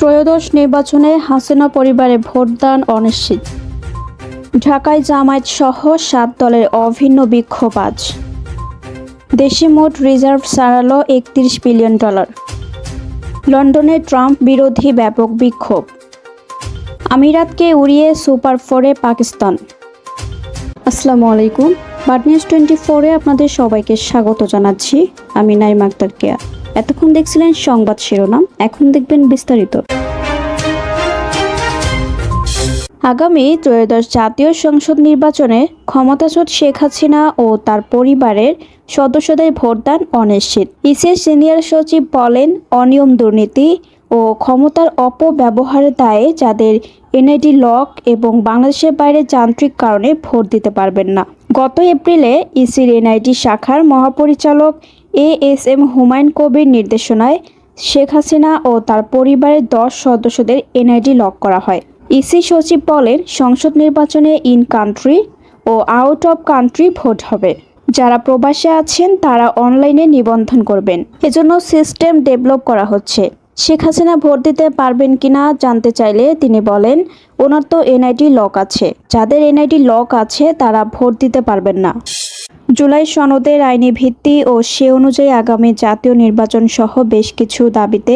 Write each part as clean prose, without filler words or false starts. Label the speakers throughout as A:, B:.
A: ত্রয়োদশ নির্বাচনে হাসিনা পরিবারে ভোটদান অনিশ্চিত। ঢাকায় জামায়াত সহ 7 দলের অভিন্ন বিক্ষোভ আজ। দেশে মোট রিজার্ভ ছাড়ালো $31 বিলিয়ন। লন্ডনে ট্রাম্প বিরোধী ব্যাপক বিক্ষোভ। আমিরাতকে উড়িয়ে সুপার 4-এ পাকিস্তান। আসসালামু আলাইকুম। বাড নিউজ 24-এ আপনাদের সবাইকে স্বাগত জানাচ্ছি। আমি নাইমা আক্তার কেয়া। এতক্ষণ দেখছিলেন সংবাদ শিরোনাম, এখন দেখবেন বিস্তারিত। আগামী ত্রয়োদশ জাতীয় সংসদ নির্বাচনে ক্ষমতাচ্যুত শেখ হাসিনা ও তার পরিবারের সদস্যদের ভোটদান অনিশ্চিত। ইসির সিনিয়র সচিব বলেন, অনিয়ম, দুর্নীতি ও ক্ষমতার অপব্যবহারের দায়ে যাদের এনআইডি লক এবং বাংলাদেশের বাইরে যান্ত্রিক কারণে ভোট দিতে পারবেন না। গত এপ্রিলে ইসির এনআইডি শাখার মহাপরিচালক ASM হুমায়ুন কবির নির্দেশনায় শেখ হাসিনা ও তার পরিবারের 10 সদস্যদের এনআইডি লক করা হয়। ইসি সচিব বলেন, সংসদ নির্বাচনে ইন কান্ট্রি ও আউট অফ কান্ট্রি ভোট হবে। যারা প্রবাসে আছেন তারা অনলাইনে নিবন্ধন করবেন। এজন্য সিস্টেম ডেভেলপ করা হচ্ছে। শেখ হাসিনা ভোট দিতে পারবেন কিনা জানতে চাইলে তিনি বলেন, ওনার তো এনআইডি লক আছে। যাদের এনআইডি লক আছে তারা ভোট দিতে পারবেন না। জুলাই সনদের আইনি ভিত্তি ও সে অনুযায়ী আগামী জাতীয় নির্বাচন সহ বেশ কিছু দাবিতে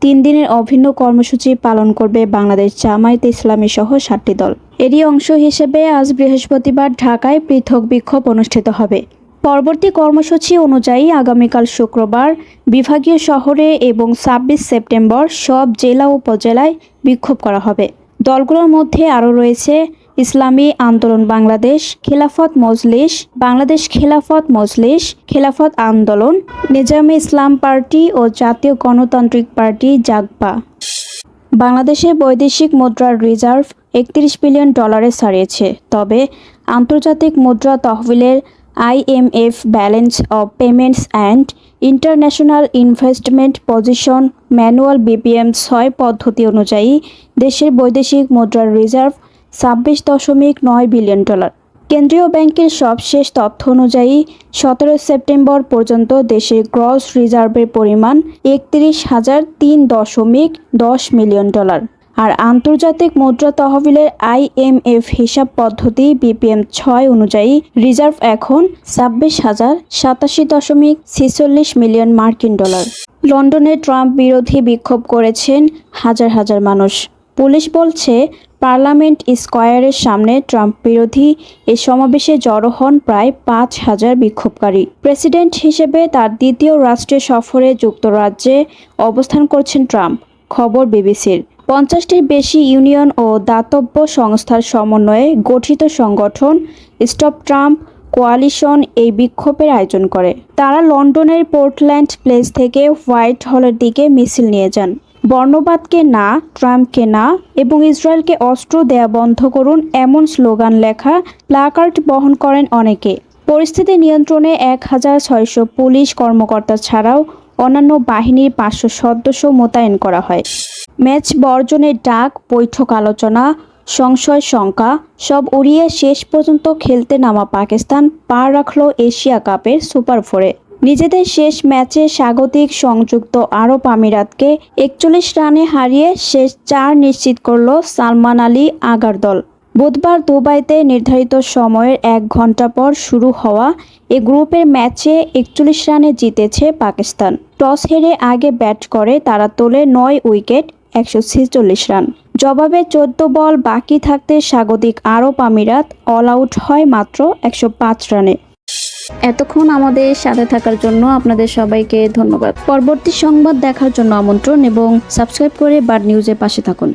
A: 3 দিনের অভিন্ন কর্মসূচি পালন করবে বাংলাদেশ জামায়াতে ইসলামী সহ 7টি দল। এরই অংশ হিসেবে আজ বৃহস্পতিবার ঢাকায় পৃথক বিক্ষোভ অনুষ্ঠিত হবে। পরবর্তী কর্মসূচি অনুযায়ী আগামীকাল শুক্রবার বিভাগীয় শহরে এবং 26 সেপ্টেম্বর সব জেলা ও উপজেলায় বিক্ষোভ করা হবে। দলগুলোর মধ্যে আরও রয়েছে ইসলামী আন্দোলন বাংলাদেশ, খেলাফত মজলিস, বাংলাদেশ খেলাফত মজলিস, খেলাফত আন্দোলন, নিজামে ইসলাম পার্টি ও জাতীয় গণতান্ত্রিক পার্টি জাগপা। বাংলাদেশের বৈদেশিক মুদ্রার রিজার্ভ $31 বিলিয়ন ছাড়িয়েছে। তবে আন্তর্জাতিক মুদ্রা তহবিলের IMF balance of payments and international investment position manual BPM 6 পদ্ধতি অনুযায়ী দেশের বৈদেশিক মুদ্রার রিজার্ভ $26.9 বিলিয়ন। কেন্দ্রীয় ব্যাংকের সবশেষ তথ্য অনুযায়ী 17 সেপ্টেম্বর পর্যন্ত দেশের গ্রস রিজার্ভের পরিমাণ $31,003.10 মিলিয়ন। আর আন্তর্জাতিক মুদ্রা তহবিলের IMF হিসাব পদ্ধতি BPM 6 অনুযায়ী রিজার্ভ এখন $26,087.46 মিলিয়ন মার্কিন ডলার। লন্ডনে ট্রাম্প বিরোধী বিক্ষোভ করেছেন হাজার হাজার মানুষ। পুলিশ বলছে, পার্লামেন্ট স্কয়ারের সামনে ট্রাম্প বিরোধী এ সমাবেশে জড়ো হন প্রায় 5,000 বিক্ষোভকারী। প্রেসিডেন্ট হিসেবে তার দ্বিতীয় রাষ্ট্রীয় সফরে যুক্তরাজ্যে অবস্থান করছেন ট্রাম্প। খবর বিবিসির। 50টির বেশি ইউনিয়ন ও দাতব্য সংস্থার সমন্বয়ে গঠিত সংগঠন স্টপ ট্রাম্প কোয়ালিশন এই বিক্ষোভের আয়োজন করে। তারা লন্ডনের পোর্টল্যান্ড প্লেস থেকে হোয়াইট হলের দিকে মিছিল নিয়ে যান। বর্ণবাদকে না, ট্রাম্পকে না এবং ইসরায়েলকে অস্ত্র দেয়া বন্ধ করুন এমন স্লোগান লেখা প্ল্যাকার্ড বহন করেন অনেকে। পরিস্থিতি নিয়ন্ত্রণে 1,600 পুলিশ কর্মকর্তা ছাড়াও অন্যান্য বাহিনীর 500 সদস্য মোতায়েন করা হয়। ম্যাচ বর্জনের ডাক, বৈঠক, আলোচনা, সংশয়, শঙ্কা সব উড়িয়ে শেষ পর্যন্ত খেলতে নামা পাকিস্তান পা রাখল এশিয়া কাপের সুপার 4-এ। নিজেদের শেষ ম্যাচে স্বাগতিক সংযুক্ত আরব আমিরাতকে 41 রানে হারিয়ে শেষ 4 নিশ্চিত করল সালমান আলী আগার দল। বুধবার দুবাইতে নির্ধারিত সময়ের 1 ঘণ্টা পর শুরু হওয়া এ গ্রুপের ম্যাচে 41 রানে জিতেছে পাকিস্তান। টস হেরে আগে ব্যাট করে তারা তোলে 9 উইকেট, 146 রান। জবাবে 14 বল বাকি থাকতে স্বাগতিক আরব আমিরাত অল আউট হয় মাত্র 105 রানে। এতক্ষণ আমাদের সাথে থাকার জন্য আপনাদের সবাইকে ধন্যবাদ। পরবর্তী সংবাদ দেখার জন্য আমন্ত্রণ এবং সাবস্ক্রাইব করে বাড নিউজের পাশে থাকুন।